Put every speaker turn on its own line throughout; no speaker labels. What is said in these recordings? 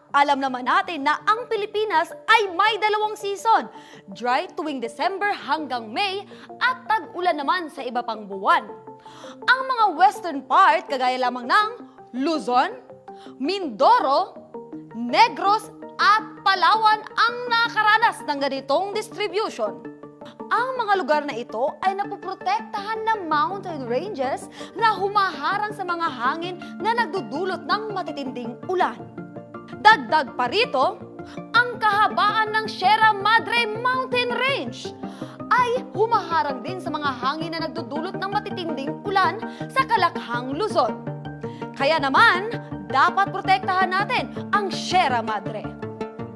alam naman natin na ang Pilipinas ay may dalawang season. Dry tuwing December hanggang May at tag-ulan naman sa iba pang buwan. Ang mga western part, kagaya lamang ng Luzon, Mindoro, Negros at Palawan ang nakaranas ng ganitong distribution. Ang mga lugar na ito ay napoprotektahan ng mountain ranges na humaharang sa mga hangin na nagdudulot ng matitinding ulan. Dagdag pa rito, ang kahabaan ng Sierra Madre Mountain Range ay humaharang din sa mga hangin na nagdudulot ng matitinding ulan sa Kalakhang, Luzon. Kaya naman, dapat protektahan natin ang Sierra Madre.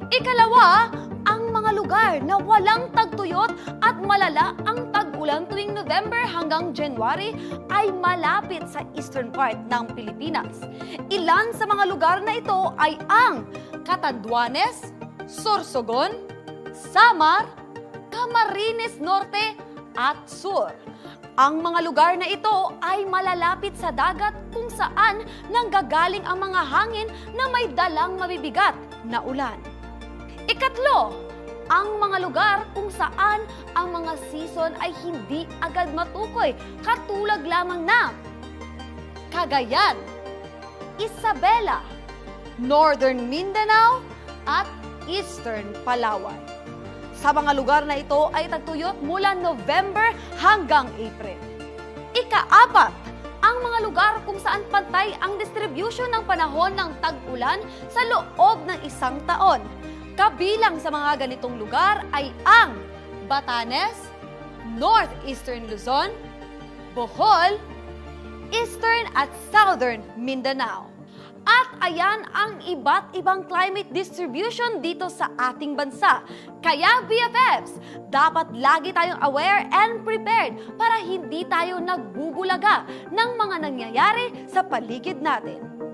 Ikalawa, ang mga lugar na walang tagtuyot at malala ang tag-ulan tuwing November hanggang January ay malapit sa eastern part ng Pilipinas. Ilan sa mga lugar na ito ay ang Catanduanes, Sorsogon, Samar, Camarines Norte at Sur. Ang mga lugar na ito ay malalapit sa dagat kung saan nanggagaling ang mga hangin na may dalang mabibigat na ulan. Ikatlo, ang mga lugar kung saan ang mga season ay hindi agad matukoy, katulad lamang ng Cagayan, Isabela, Northern Mindanao at Eastern Palawan. Sa mga lugar na ito ay tagtuyot mula November hanggang April. Ikaapat, ang mga lugar kung saan pantay ang distribution ng panahon ng tag-ulan sa loob ng isang taon. Kabilang sa mga ganitong lugar ay ang Batanes, Northeastern Luzon, Bohol, Eastern at Southern Mindanao. At ayan ang iba't ibang climate distribution dito sa ating bansa. Kaya BFFs, dapat lagi tayong aware and prepared para hindi tayo nagbubulaga ng mga nangyayari sa paligid natin.